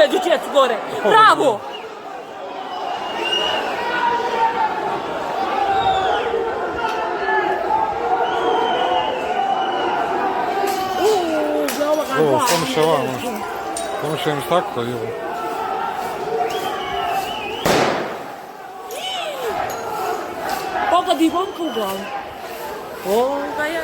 među djecu gore. Bravo! Ovo, samo še vam, samo še im staklo, evo. Pogodi momka u glavu. O, ga je.